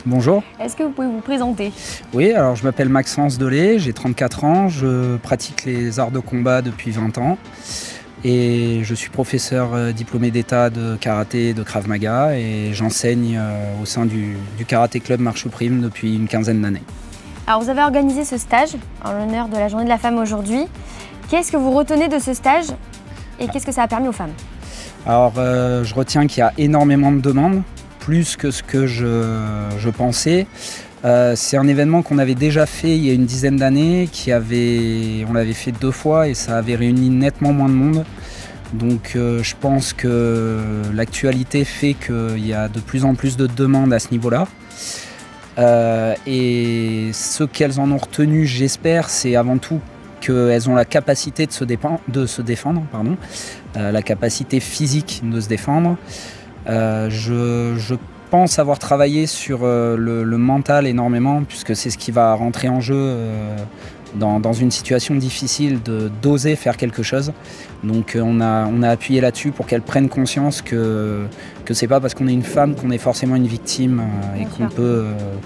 Bonjour. Est-ce que vous pouvez vous présenter? Oui, alors je m'appelle Maxence Delay, j'ai 34 ans, je pratique les arts de combat depuis 20 ans et je suis professeur diplômé d'état de karaté et de Krav Maga et j'enseigne au sein du Karaté Club Marche Prime depuis une quinzaine d'années. Alors vous avez organisé ce stage en l'honneur de la Journée de la Femme aujourd'hui. Qu'est-ce que vous retenez de ce stage et qu'est-ce que ça a permis aux femmes? Alors je retiens qu'il y a énormément de demandes, plus que ce que je pensais. C'est un événement qu'on avait déjà fait il y a une dizaine d'années, on l'avait fait 2 fois et ça avait réuni nettement moins de monde. Donc je pense que l'actualité fait qu'il y a de plus en plus de demandes à ce niveau-là. Et ce qu'elles en ont retenu, j'espère, c'est avant tout qu'elles ont la capacité de se défendre, la capacité physique de se défendre. Je pense avoir travaillé sur le mental énormément, puisque c'est ce qui va rentrer en jeu dans une situation difficile, d'oser faire quelque chose. Donc on a appuyé là-dessus pour qu'elles prennent conscience que c'est pas parce qu'on est une femme qu'on est forcément une victime et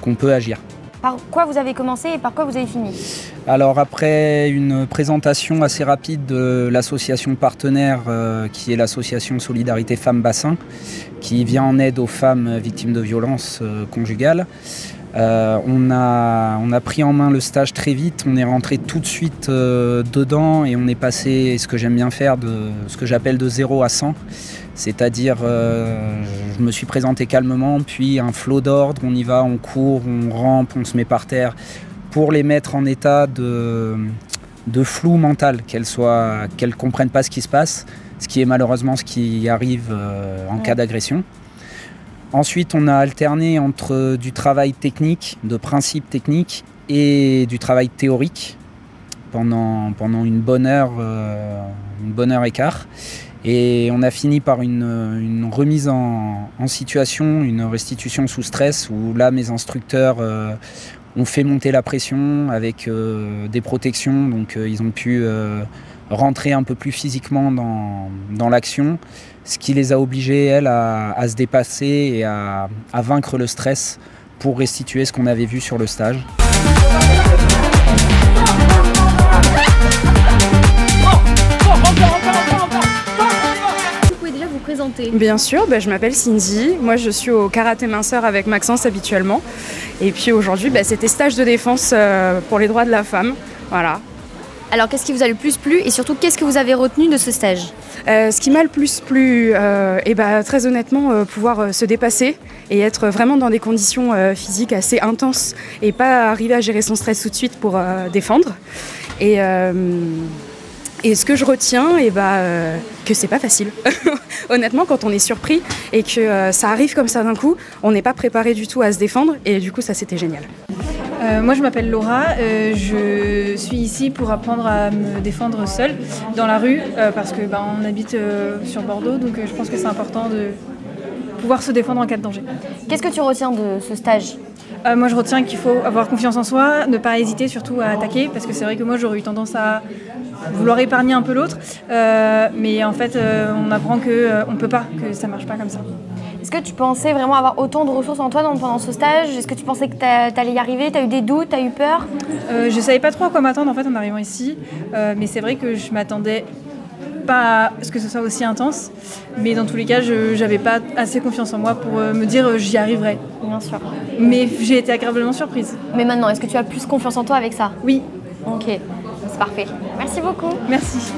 qu'on peut agir. Par quoi vous avez commencé et par quoi vous avez fini? Alors après une présentation assez rapide de l'association partenaire qui est l'association Solidarité Femmes Bassin, qui vient en aide aux femmes victimes de violences conjugales, on a pris en main le stage très vite, on est rentré tout de suite dedans et on est passé, ce que j'aime bien faire, de ce que j'appelle de 0 à 100. C'est-à-dire, je me suis présenté calmement, puis un flot d'ordre, on y va, on court, on rampe, on se met par terre, pour les mettre en état de flou mental, qu'elles ne comprennent pas ce qui se passe, ce qui est malheureusement ce qui arrive en cas d'agression. Ensuite, on a alterné entre du travail technique, de principes techniques, et du travail théorique pendant une bonne heure et quart. Et on a fini par une remise en situation, une restitution sous stress, où là mes instructeurs ont fait monter la pression avec des protections, donc ils ont pu rentrer un peu plus physiquement dans l'action, ce qui les a obligés, elles, à se dépasser et à vaincre le stress pour restituer ce qu'on avait vu sur le stage. Bien sûr, je m'appelle Cindy, moi je suis au karaté minceur avec Maxence habituellement et puis aujourd'hui c'était stage de défense pour les droits de la femme, voilà. Alors qu'est-ce qui vous a le plus plu et surtout qu'est-ce que vous avez retenu de ce stage? Ce qui m'a le plus plu, très honnêtement, pouvoir se dépasser et être vraiment dans des conditions physiques assez intenses et pas arriver à gérer son stress tout de suite pour défendre. Et ce que je retiens, que c'est pas facile. Honnêtement, quand on est surpris et que ça arrive comme ça d'un coup, on n'est pas préparé du tout à se défendre et du coup ça c'était génial. Moi je m'appelle Laura, je suis ici pour apprendre à me défendre seule dans la rue parce que on habite sur Bordeaux, donc je pense que c'est important de pouvoir se défendre en cas de danger. Qu'est-ce que tu retiens de ce stage? Moi je retiens qu'il faut avoir confiance en soi, ne pas hésiter surtout à attaquer, parce que c'est vrai que moi j'aurais eu tendance à vouloir épargner un peu l'autre, mais en fait on apprend qu'on ne peut pas, que ça ne marche pas comme ça. Est-ce que tu pensais vraiment avoir autant de ressources en toi pendant ce stage? Est-ce que tu pensais que tu allais y arriver? Tu as eu des doutes? Tu as eu peur? Je ne savais pas trop à quoi m'attendre en fait en arrivant ici, mais c'est vrai que je m'attendais pas à ce que ce soit aussi intense, mais dans tous les cas je n'avais pas assez confiance en moi pour me dire j'y arriverai. Bien sûr. Mais j'ai été agréablement surprise. Mais maintenant, est-ce que tu as plus confiance en toi avec ça? Oui. Ok, c'est parfait. Merci beaucoup. Merci.